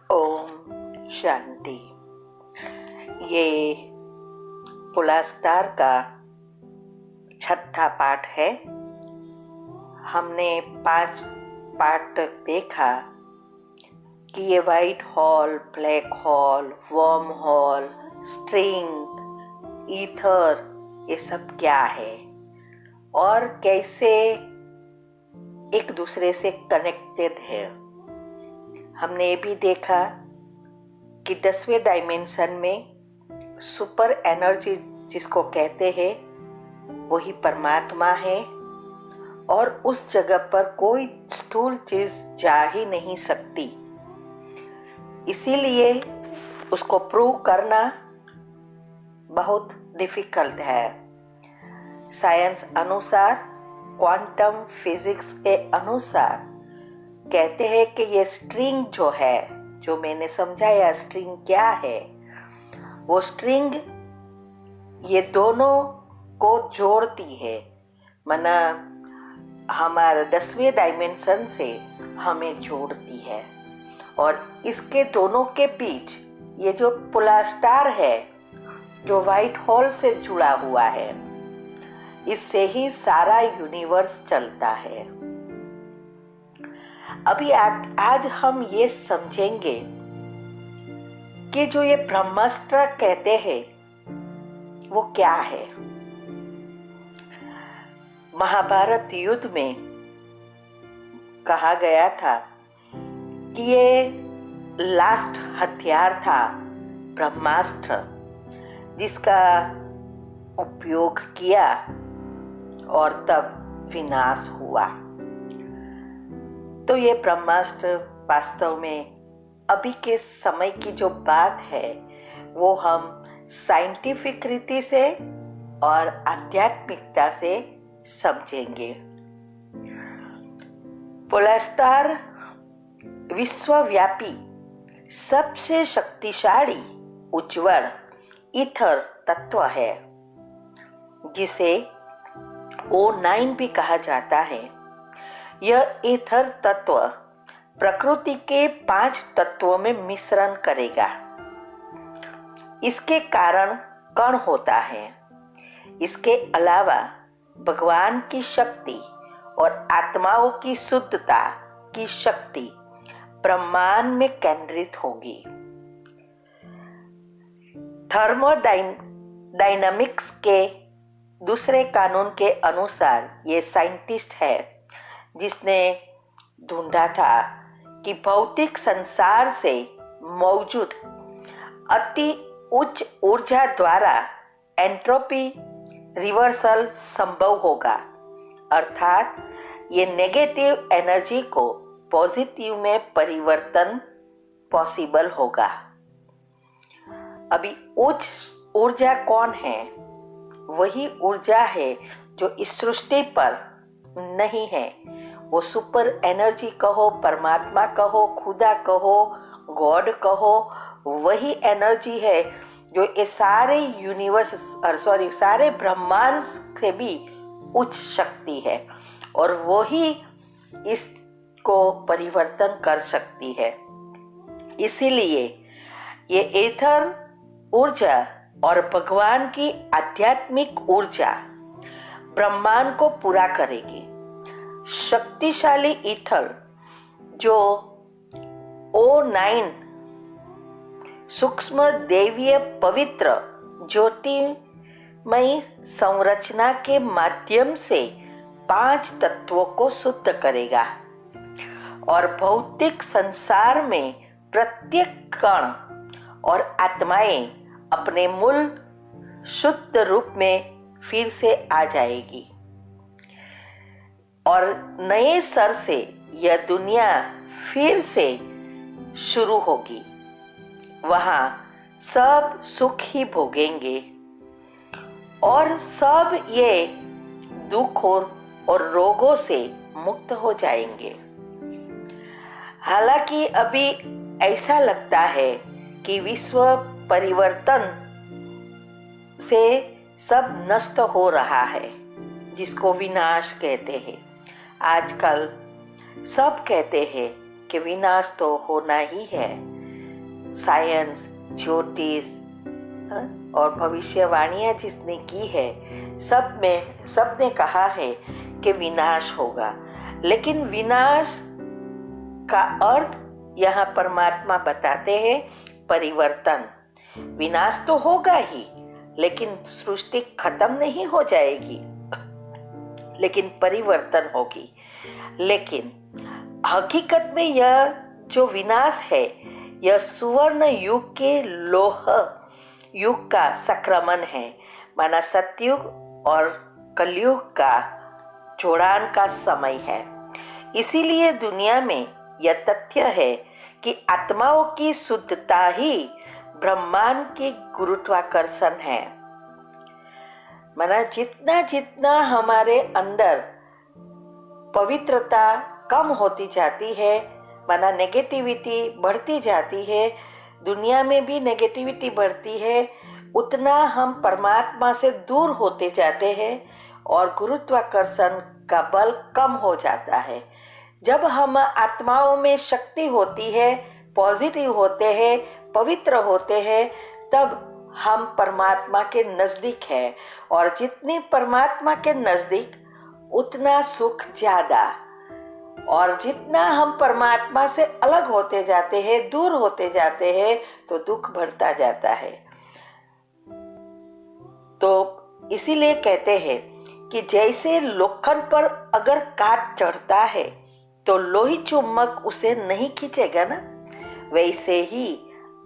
ओम शांति। ये पुलास्तार का छठा पाठ है। हमने 5 पाठ देखा कि ये white hole, black hole, worm hole, string, ether, ये सब क्या है और कैसे एक दूसरे से कनेक्टेड है। हमने ये भी देखा कि 10वें डायमेंशन में सुपर एनर्जी जिसको कहते हैं वही परमात्मा है और उस जगह पर कोई स्थूल चीज जा ही नहीं सकती। इसीलिए उसको प्रूव करना बहुत डिफिकल्ट है। साइंस अनुसार, क्वांटम फिजिक्स के अनुसार कहते हैं कि ये स्ट्रिंग जो है, जो मैंने समझाया स्ट्रिंग क्या है, वो स्ट्रिंग ये दोनों को जोड़ती है। माना हमारे 10वें डायमेंशन से हमें जोड़ती है और इसके दोनों के बीच ये जो पोलर स्टार है जो व्हाइट होल से जुड़ा हुआ है, इससे ही सारा यूनिवर्स चलता है। अभी आज हम ये समझेंगे कि जो ये ब्रह्मास्त्र कहते हैं वो क्या है। महाभारत युद्ध में कहा गया था कि ये लास्ट हथियार था ब्रह्मास्त्र, जिसका उपयोग किया और तब विनाश हुआ। तो ये ब्रह्मास्त्र वास्तव में अभी के समय की जो बात है वो हम साइंटिफिक रीति से और आध्यात्मिकता से समझेंगे। पोलर स्टार विश्वव्यापी सबसे शक्तिशाली उज्ज्वल ईथर तत्व है, जिसे O9 भी कहा जाता है। यह ईथर तत्व प्रकृति के 5 तत्वों में मिश्रण करेगा। इसके कारण कण होता है। इसके अलावा भगवान की शक्ति और आत्माओं की शुद्धता की शक्ति ब्रह्मांड में केंद्रित होगी। थर्मोडायनामिक्स के दूसरे कानून के अनुसार ये साइंटिस्ट है जिसने ढूंढा था कि भौतिक संसार से मौजूद अति उच्च ऊर्जा द्वारा एंट्रोपी रिवर्सल संभव होगा, अर्थात ये नेगेटिव एनर्जी को पॉजिटिव में परिवर्तन पॉसिबल होगा। अभी उच्च ऊर्जा कौन है? वही ऊर्जा है जो इस सृष्टि पर नहीं है। वो सुपर एनर्जी कहो, परमात्मा कहो, खुदा कहो, गॉड कहो, वही एनर्जी है जो ये सारे यूनिवर्स सारे ब्रह्मांड से भी उच्च शक्ति है और वही इसको परिवर्तन कर सकती है। इसीलिए ये एथर ऊर्जा और भगवान की आध्यात्मिक ऊर्जा ब्रह्मांड को पूरा करेगी। शक्तिशाली ईथर जो O9 सूक्ष्म दैवीय पवित्र ज्योतिमयी संरचना के माध्यम से 5 तत्वों को शुद्ध करेगा और भौतिक संसार में प्रत्येक कण और आत्माएं अपने मूल शुद्ध रूप में फिर से आ जाएगी और नए सर से यह दुनिया फिर से शुरू होगी। वहां सब सुख ही भोगेंगे और सब ये दुख और रोगों से मुक्त हो जाएंगे। हालांकि अभी ऐसा लगता है कि विश्व परिवर्तन से सब नष्ट हो रहा है, जिसको विनाश कहते हैं। आजकल सब कहते हैं कि विनाश तो होना ही है, साइंस, ज्योतिष और भविष्यवाणियां जिसने की है, सबने कहा है कि विनाश होगा। लेकिन विनाश का अर्थ यहाँ परमात्मा बताते हैं परिवर्तन। विनाश तो होगा ही, लेकिन सृष्टि खत्म नहीं हो जाएगी, लेकिन परिवर्तन होगी। लेकिन हकीकत में यह जो विनाश है, यह सुवर्ण युग के लोह युग का संक्रमण है, माना सतयुग और कलयुग का जोड़ान का समय है। इसीलिए दुनिया में यह तथ्य है कि आत्माओं की शुद्धता ही ब्रह्मांड की गुरुत्वाकर्षण है। माना जितना जितना हमारे अंदर पवित्रता कम होती जाती है, माना नेगेटिविटी बढ़ती जाती है, दुनिया में भी नेगेटिविटी बढ़ती है, उतना हम परमात्मा से दूर होते जाते हैं और गुरुत्वाकर्षण का बल कम हो जाता है। जब हम आत्माओं में शक्ति होती है, पॉजिटिव होते हैं, पवित्र होते हैं, तब हम परमात्मा के नजदीक हैं। और जितने परमात्मा के नजदीक उतना सुख ज्यादा, और जितना हम परमात्मा से अलग होते जाते हैं, दूर होते जाते हैं, तो दुख बढ़ता जाता है। तो इसीलिए कहते हैं कि जैसे लोखंड पर अगर काट चढ़ता है तो लोही चुम्बक उसे नहीं खींचेगा ना, वैसे ही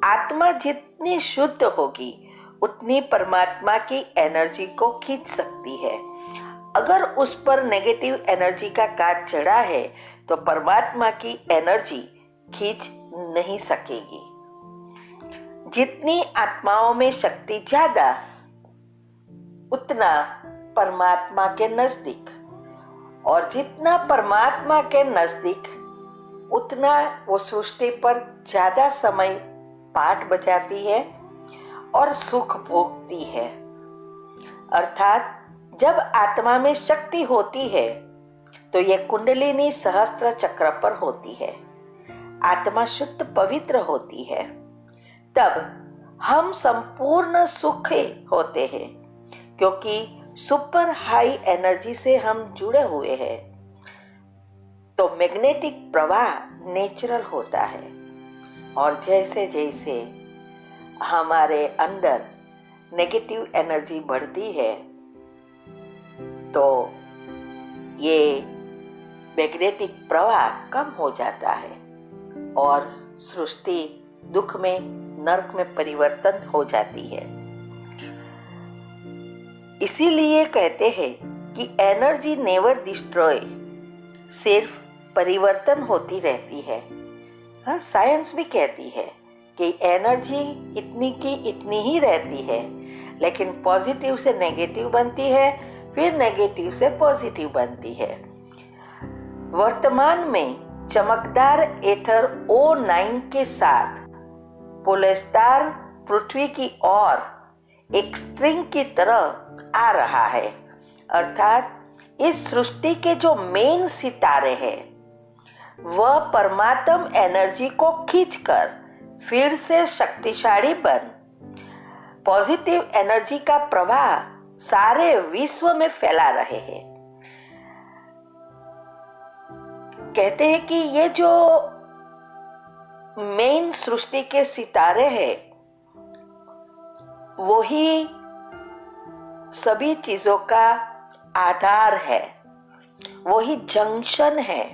आत्मा जितनी शुद्ध होगी उतनी परमात्मा की एनर्जी को खींच सकती है। अगर उस पर नेगेटिव एनर्जी का काट चढ़ा है तो परमात्मा की एनर्जी खींच नहीं सकेगी। जितनी आत्माओं में शक्ति ज्यादा, उतना परमात्मा के नजदीक, और जितना परमात्मा के नजदीक उतना वो सृष्टि पर ज्यादा समय पाठ बजाती है और सुख भोगती है। अर्थात जब आत्मा में शक्ति होती है तो ये कुंडलिनी सहस्त्र चक्र पर होती है, आत्मा शुद्ध पवित्र होती है, तब हम संपूर्ण सुखी होते हैं, क्योंकि सुपर हाई एनर्जी से हम जुड़े हुए हैं। तो मैग्नेटिक प्रवाह नेचुरल होता है, और जैसे जैसे हमारे अंदर नेगेटिव एनर्जी बढ़ती है तो ये मैग्नेटिक प्रवाह कम हो जाता है और सृष्टि दुख में, नरक में परिवर्तन हो जाती है। इसीलिए कहते हैं कि एनर्जी नेवर डिस्ट्रॉय, सिर्फ परिवर्तन होती रहती है। हाँ, साइंस भी कहती है कि एनर्जी इतनी की इतनी ही रहती है, लेकिन पॉजिटिव से नेगेटिव बनती है, फिर नेगेटिव से पॉजिटिव बनती है। वर्तमान में चमकदार एथर O9 के साथ पोलस्टार पृथ्वी की ओर एक स्ट्रिंग की तरह आ रहा है। अर्थात इस सृष्टि के जो मेन सितारे हैं वह परमात्म एनर्जी को खींचकर फिर से शक्तिशाली बन पॉजिटिव एनर्जी का प्रवाह सारे विश्व में फैला रहे हैं। कहते हैं कि ये जो मेन सृष्टि के सितारे हैं वो ही सभी चीजों का आधार है, वो ही जंक्शन है।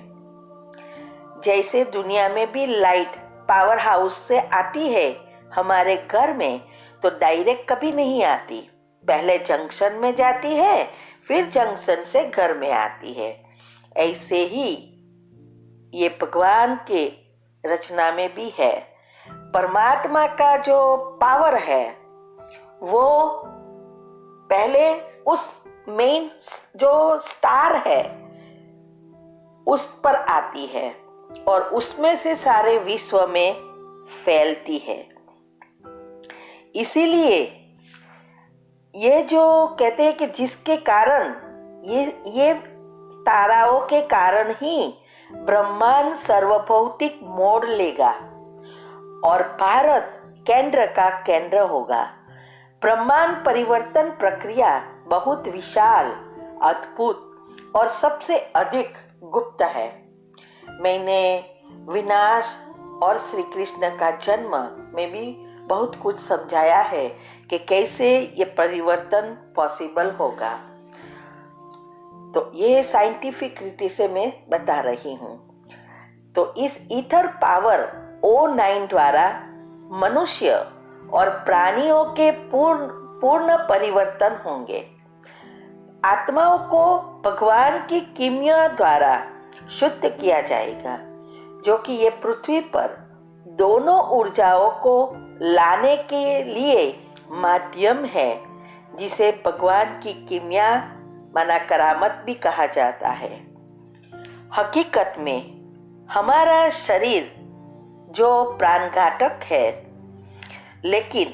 जैसे दुनिया में भी लाइट पावर हाउस से आती है हमारे घर में, तो डायरेक्ट कभी नहीं आती, पहले जंक्शन में जाती है, फिर जंक्शन से घर में आती है। ऐसे ही ये भगवान के रचना में भी है। परमात्मा का जो पावर है वो पहले उस मेन जो स्टार है उस पर आती है और उसमें से सारे विश्व में फैलती है। इसीलिए ये जो कहते हैं कि जिसके कारण ये ताराओं के कारण ही ब्रह्मांड सर्वभौतिक मोड़ लेगा और भारत केंद्र का केंद्र होगा। ब्रह्मांड परिवर्तन प्रक्रिया बहुत विशाल, अद्भुत और सबसे अधिक गुप्त है। मैंने विनाश और श्री कृष्ण का जन्म में भी बहुत कुछ समझाया है कि कैसे ये परिवर्तन पॉसिबल होगा। तो ये साइंटिफिक रीति से मैं बता रही हूँ। तो इस ईथर पावर O9 द्वारा मनुष्य और प्राणियों के पूर्ण परिवर्तन होंगे। आत्माओं को भगवान की कीमिया द्वारा शुद्ध किया जाएगा, जो कि ये पृथ्वी पर दोनों ऊर्जाओं को लाने के लिए माध्यम है, जिसे भगवान की कीमिया माना करामत भी कहा जाता है। हकीकत में हमारा शरीर जो प्राणघातक है, लेकिन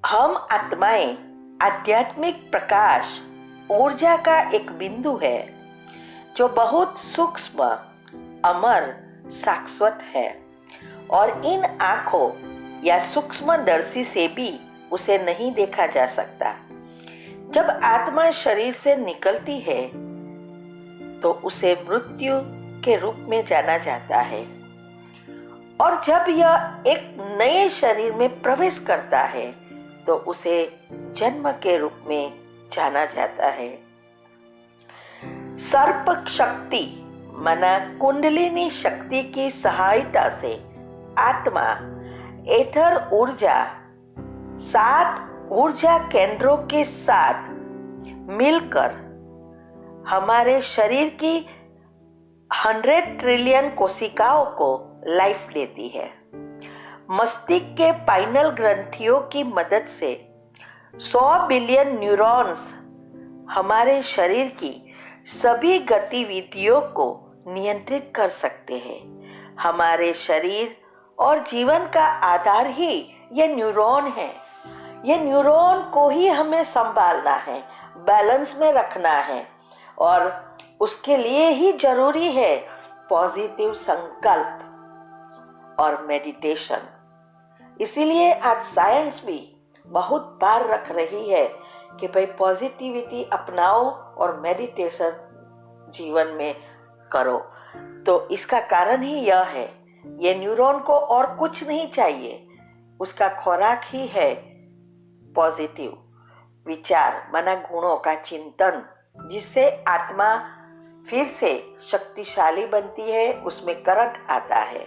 हम आत्माएं आध्यात्मिक प्रकाश ऊर्जा का एक बिंदु है जो बहुत सूक्ष्म, अमर, शाश्वत है और इन आंखों या सूक्ष्मदर्शी से भी उसे नहीं देखा जा सकता। जब आत्मा शरीर से निकलती है तो उसे मृत्यु के रूप में जाना जाता है, और जब यह एक नए शरीर में प्रवेश करता है तो उसे जन्म के रूप में जाना जाता है। सर्प शक्ति माना कुंडलिनी शक्ति की सहायता से आत्मा एथर ऊर्जा 7 ऊर्जा केंद्रों के साथ मिलकर हमारे शरीर की 100 ट्रिलियन कोशिकाओं को लाइफ देती है। मस्तिष्क के पाइनल ग्रंथियों की मदद से 100 बिलियन न्यूरॉन्स हमारे शरीर की सभी गतिविधियों को नियंत्रित कर सकते हैं। हमारे शरीर और जीवन का आधार ही ये न्यूरॉन है। ये न्यूरॉन को ही हमें संभालना है, बैलेंस में रखना है, और उसके लिए ही जरूरी है पॉजिटिव संकल्प और मेडिटेशन। इसीलिए आज साइंस भी बहुत बार रख रही है कि भाई पॉजिटिविटी अपनाओ और मेडिटेशन जीवन में करो। तो इसका कारण ही यह है, ये न्यूरॉन को और कुछ नहीं चाहिए, उसका खुराक ही है पॉजिटिव विचार माना गुणों का चिंतन, जिससे आत्मा फिर से शक्तिशाली बनती है, उसमें करंट आता है।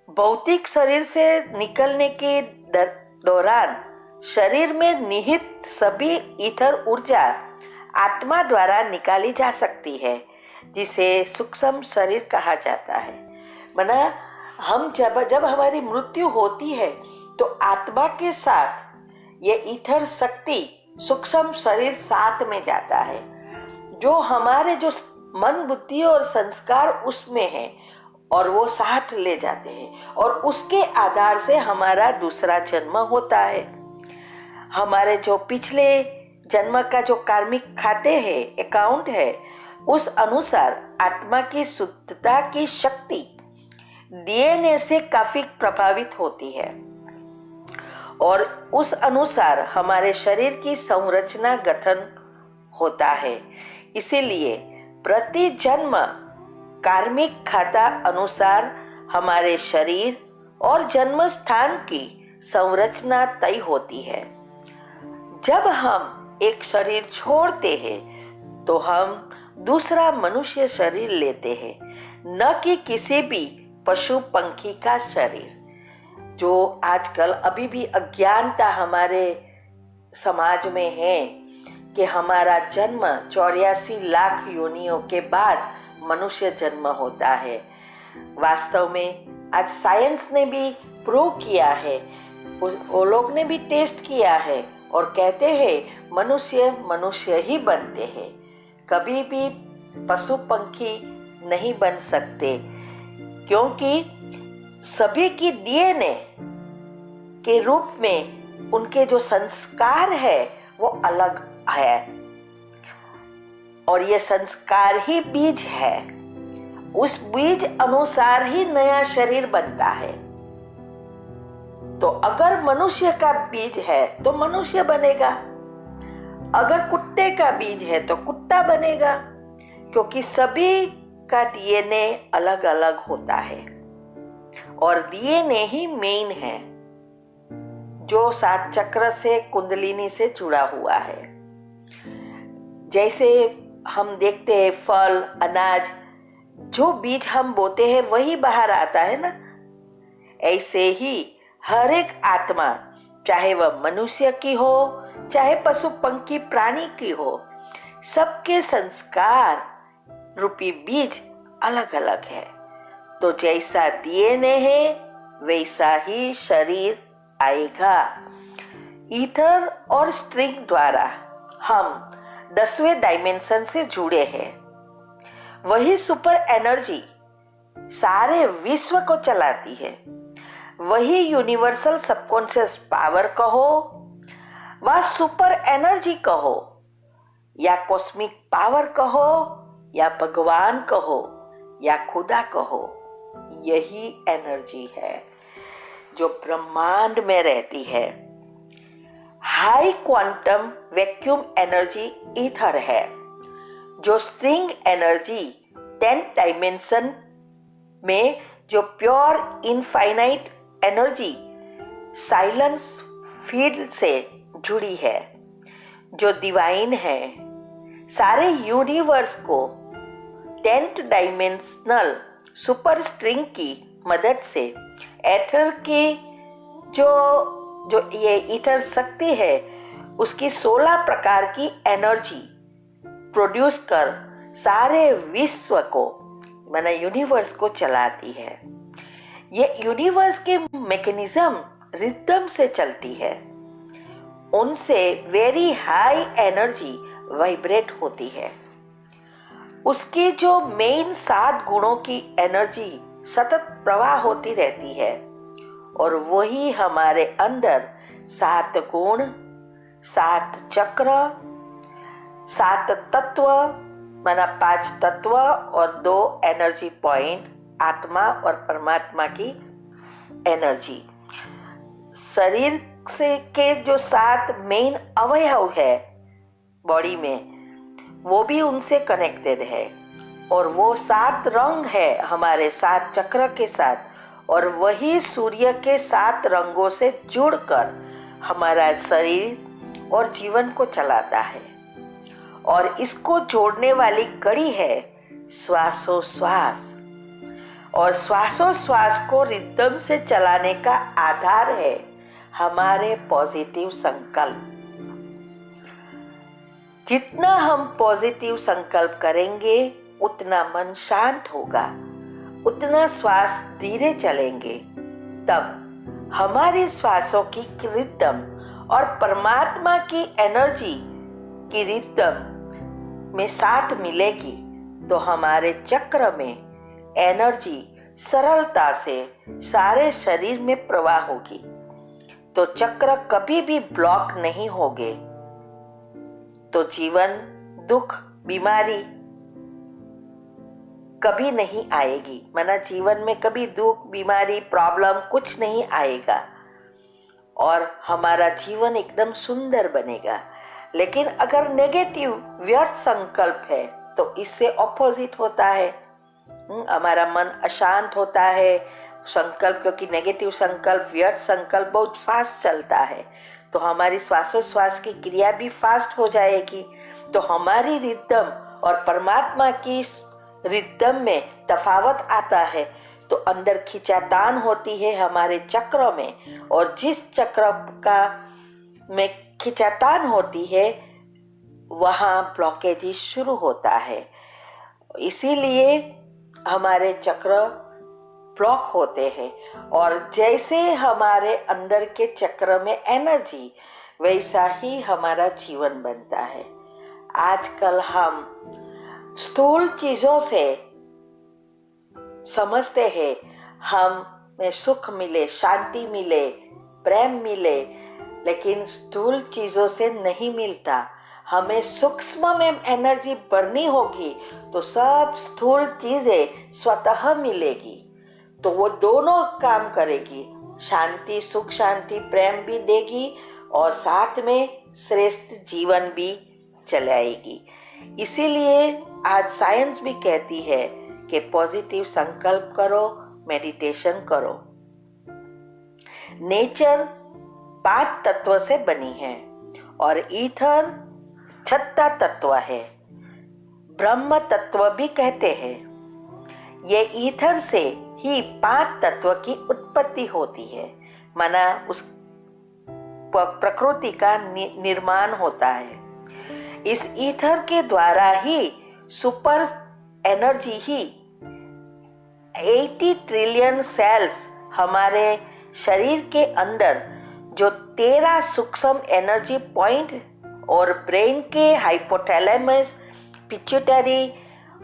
भौतिक शरीर से निकलने के दौरान शरीर में निहित सभी ईथर ऊर्जा आत्मा द्वारा निकाली जा सकती है, जिसे सूक्ष्म शरीर कहा जाता है। माना हम जब हमारी मृत्यु होती है तो आत्मा के साथ ये ईथर शक्ति सूक्ष्म शरीर साथ में जाता है, जो हमारे जो मन, बुद्धि और संस्कार उसमें है, और वो साथ ले जाते हैं, और उसके आधार से हमारा दूसरा जन्म होता है। हमारे जो पिछले जन्म का जो कार्मिक खाते हैं, अकाउंट है, उस अनुसार आत्मा की शुद्धता की शक्ति डीएनए से काफी प्रभावित होती है, और उस अनुसार हमारे शरीर की संरचना गठन होता है। इसीलिए प्रति जन्म कार्मिक खाता अनुसार हमारे शरीर और जन्म स्थान की संरचना तय होती है। जब हम एक शरीर छोड़ते हैं तो हम दूसरा मनुष्य शरीर लेते हैं, न कि किसी भी पशु पंखी का शरीर। जो आजकल अभी भी अज्ञानता हमारे समाज में है कि हमारा जन्म 84 लाख योनियों के बाद मनुष्य जन्म होता है। वास्तव में आज साइंस ने भी प्रूव किया है, वो लोग ने भी टेस्ट किया है और कहते हैं मनुष्य ही बनते हैं, कभी भी पशु पंखी नहीं बन सकते, क्योंकि सभी की डीएनए के रूप में उनके जो संस्कार है वो अलग है, और ये संस्कार ही बीज है। उस बीज अनुसार ही नया शरीर बनता है। तो अगर मनुष्य का बीज है तो मनुष्य बनेगा, अगर कुत्ते का बीज है तो कुत्ता बनेगा, क्योंकि सभी का डीएनए अलग अलग होता है और डीएनए ही मेन है जो 7 चक्र से, कुंडलिनी से जुड़ा हुआ है। जैसे हम देखते हैं फल, अनाज, जो बीज हम बोते हैं वही बाहर आता है ना, ऐसे ही हर एक आत्मा, चाहे वह मनुष्य की हो चाहे पशु पंखी प्राणी की हो, सबके संस्कार रूपी बीज अलग अलग है। तो जैसा डीएनए है वैसा ही शरीर आएगा। ईथर और स्ट्रिंग द्वारा हम 10वें डायमेंशन से जुड़े हैं। वही सुपर एनर्जी सारे विश्व को चलाती है। वही यूनिवर्सल सबकॉन्शियस पावर कहो, वह सुपर एनर्जी कहो, या कॉस्मिक पावर कहो, या भगवान कहो, या खुदा कहो, यही एनर्जी है जो ब्रह्मांड में रहती है। High quantum vacuum energy ether है, जो स्ट्रिंग एनर्जी 10 डायमेंशन में जो pure infinite energy silence field से जुड़ी है, जो डिवाइन है। सारे यूनिवर्स को 10th डायमेंशनल सुपर स्ट्रिंग की मदद से एथर की जो ये ईथर शक्ति है उसकी 16 प्रकार की एनर्जी प्रोड्यूस कर सारे विश्व को, माना यूनिवर्स को चलाती है। ये यूनिवर्स के मैकेनिज्म रिदम से चलती है, उनसे वेरी हाई एनर्जी वाइब्रेट होती है। उसकी जो मेन 7 गुणों की एनर्जी सतत प्रवाह होती रहती है, और वही हमारे अंदर 7 गुण, 7 चक्र, 7 तत्व, माना 5 तत्व और 2 एनर्जी पॉइंट, आत्मा और परमात्मा की एनर्जी। शरीर से के जो 7 मेन अवयव है बॉडी में, वो भी उनसे कनेक्टेड है, और वो 7 रंग है हमारे 7 चक्र के साथ, और वही सूर्य के 7 रंगों से जुड़कर हमारा शरीर और जीवन को चलाता है। और इसको जोड़ने वाली कड़ी है श्वासोश्वास, और श्वासोश्वास को रिदम से चलाने का आधार है हमारे पॉजिटिव संकल्प। जितना हम पॉजिटिव संकल्प करेंगे उतना मन शांत होगा, उतना श्वास धीरे चलेंगे, तब हमारी श्वासों की रिदम और परमात्मा की एनर्जी की रिदम में साथ मिलेगी, तो हमारे चक्र में एनर्जी सरलता से सारे शरीर में प्रवाह होगी, तो चक्र कभी भी ब्लॉक नहीं होंगे, तो जीवन, दुख, बीमारी कभी नहीं आएगी। माना जीवन में कभी दुख, बीमारी, प्रॉब्लम कुछ नहीं आएगा, और हमारा जीवन एकदम सुंदर बनेगा। लेकिन अगर नेगेटिव व्यर्थ संकल्प है तो इससे ऑपोजिट होता है, हमारा मन अशांत होता है। संकल्प, क्योंकि नेगेटिव संकल्प, व्यर्थ संकल्प बहुत फास्ट चलता है, तो हमारी श्वासोश्वास की क्रिया भी फास्ट हो जाएगी, तो हमारी रिदम और परमात्मा की रिदम में तफावत आता है, तो अंदर खिंचातान होती है हमारे चक्र में, और जिस चक्र का में खिंचातान होती है वहाँ ब्लॉकेज शुरू होता है। इसीलिए हमारे चक्र ब्लॉक होते हैं, और जैसे हमारे अंदर के चक्र में एनर्जी, वैसा ही हमारा जीवन बनता है। आजकल हम स्थूल चीजों से समझते हैं हमें सुख मिले, शांति मिले, प्रेम मिले, लेकिन स्थूल चीजों से नहीं मिलता। हमें सूक्ष्म में एनर्जी भरनी होगी तो सब स्थूल चीजें स्वतः मिलेगी, तो वो दोनों काम करेगी। शांति, सुख शांति, प्रेम भी देगी और साथ में श्रेष्ठ जीवन भी चलाएगी। इसीलिए आज साइंस भी कहती है कि पॉजिटिव संकल्प करो, मेडिटेशन करो। नेचर 5 तत्व से बनी है और ईथर 6 तत्व है। ब्रह्म तत्व भी कहते हैं। ये ईथर से ही 5 तत्व की उत्पत्ति होती है, माना उस प्रकृति का निर्माण होता है। इस ईथर के द्वारा ही सुपर एनर्जी ही 80 ट्रिलियन सेल्स हमारे शरीर के अंदर जो 13 सूक्ष्म एनर्जी पॉइंट और ब्रेन के हाइपोथैलेमस, पिट्यूटरी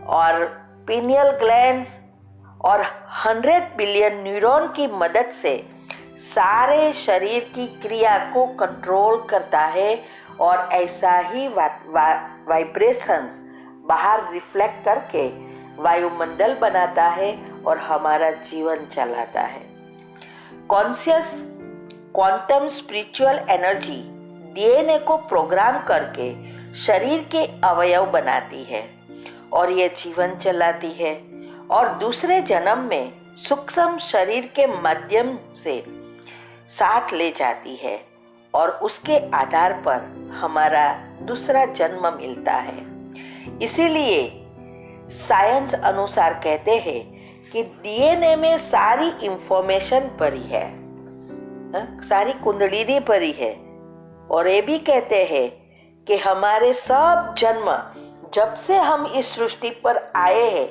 और पीनियल ग्लैंड्स और 100 बिलियन न्यूरॉन की मदद से सारे शरीर की क्रिया को कंट्रोल करता है और ऐसा ही वाइब्रेशंस बाहर रिफ्लेक्ट करके वायुमंडल बनाता है और हमारा जीवन चलाता है। Conscious quantum spiritual energy DNA को प्रोग्राम करके शरीर के अवयव बनाती है और ये जीवन चलाती है और दूसरे जन्म में सूक्ष्म शरीर के माध्यम से साथ ले जाती है और उसके आधार पर हमारा दूसरा जन्म मिलता है। इसीलिए साइंस अनुसार कहते हैं कि डीएनए में सारी इंफॉर्मेशन भरी है, सारी कुंडलिनी भरी है। और ये भी कहते हैं कि हमारे सब जन्म, जब से हम इस सृष्टि पर आए हैं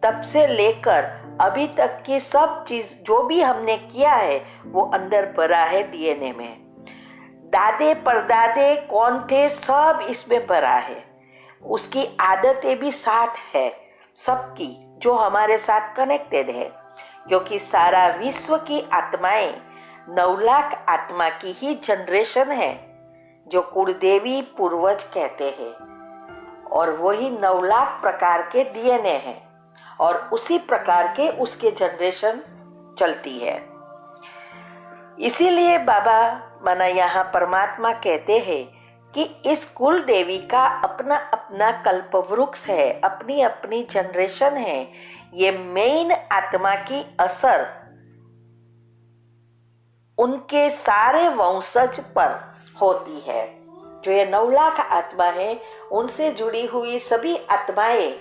तब से लेकर अभी तक की सब चीज जो भी हमने किया है वो अंदर भरा है डीएनए में। दादे परदादे कौन थे सब इसमें भरा है। उसकी आदतें भी साथ है सबकी, जो हमारे साथ कनेक्टेड है, क्योंकि सारा विश्व की आत्माएं 9 लाख आत्मा की ही जनरेशन है जो कुलदेवी पूर्वज कहते हैं और वही 9 लाख प्रकार के डीएनए हैं और उसी प्रकार के उसके जनरेशन चलती है। इसीलिए बाबा माना यहाँ परमात्मा कहते हैं कि इस कुल देवी का अपना अपना कल्प वृक्ष है, अपनी अपनी जनरेशन है। ये मेन आत्मा की असर उनके सारे वंशज पर होती है। जो ये 9 लाख आत्मा है उनसे जुड़ी हुई सभी आत्माएं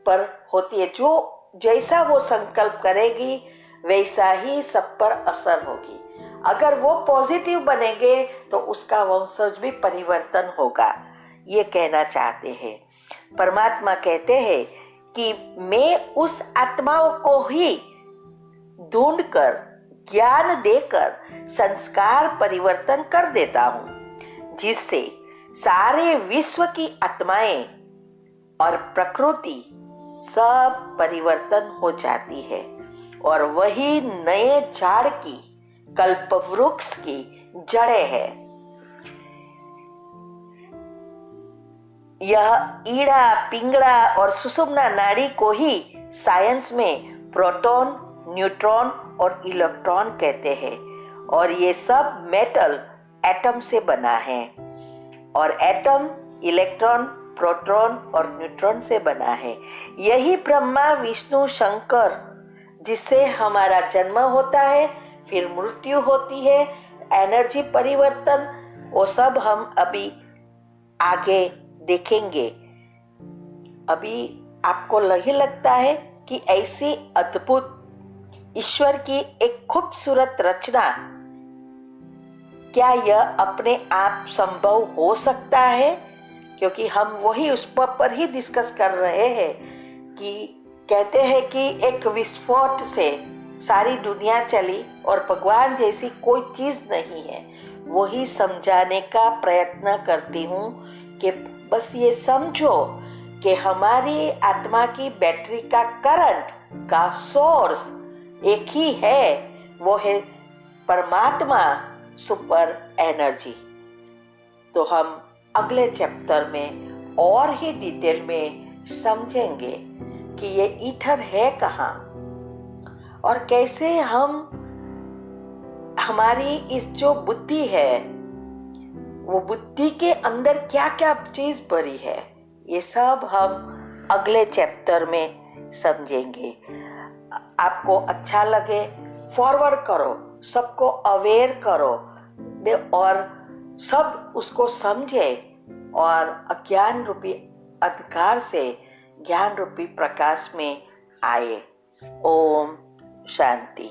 पर होती है। जो जैसा वो संकल्प करेगी वैसा ही सब पर असर होगी। अगर वो पॉजिटिव बनेंगे तो उसका वंशज भी परिवर्तन होगा, ये कहना चाहते हैं। परमात्मा कहते हैं कि मैं उस आत्माओं को ही ढूंढकर ज्ञान देकर संस्कार परिवर्तन कर देता हूं, जिससे सारे विश्व की आत्माएं और प्रकृति सब परिवर्तन हो जाती है और वही नए झाड़ की कल्प वृक्ष की जड़ें है। यह ईड़ा, पिंगड़ा और सुषुम्ना नाड़ी को ही साइंस में प्रोटॉन, न्यूट्रॉन और इलेक्ट्रॉन कहते हैं और ये सब मेटल एटम से बना है और एटम इलेक्ट्रॉन, प्रोटॉन और न्यूट्रॉन से बना है। यही ब्रह्मा, विष्णु, शंकर जिससे हमारा जन्म होता है, फिर मृत्यु होती है, एनर्जी परिवर्तन, वो सब हम अभी आगे देखेंगे। अभी आपको यही लगता है कि ऐसी अद्भुत ईश्वर की एक खूबसूरत रचना क्या यह अपने आप संभव हो सकता है? क्योंकि हम वही उस पर ही डिस्कस कर रहे हैं कि कहते हैं कि एक विस्फोट से सारी दुनिया चली और भगवान जैसी कोई चीज नहीं है। वही समझाने का प्रयत्न करती हूँ कि बस ये समझो कि हमारी आत्मा की बैटरी का करंट का सोर्स एक ही है, वो है परमात्मा, सुपर एनर्जी। तो हम अगले चैप्टर में और ही डिटेल में समझेंगे कि ये ईथर है कहाँ और कैसे हम हमारी इस जो बुद्धि है, वो बुद्धि के अंदर क्या क्या चीज भरी है, ये सब हम अगले चैप्टर में समझेंगे। आपको अच्छा लगे फॉरवर्ड करो, सबको अवेयर करो और सब उसको समझे और अज्ञान रूपी अंधकार से ज्ञान रूपी प्रकाश में आए। ओम शांति।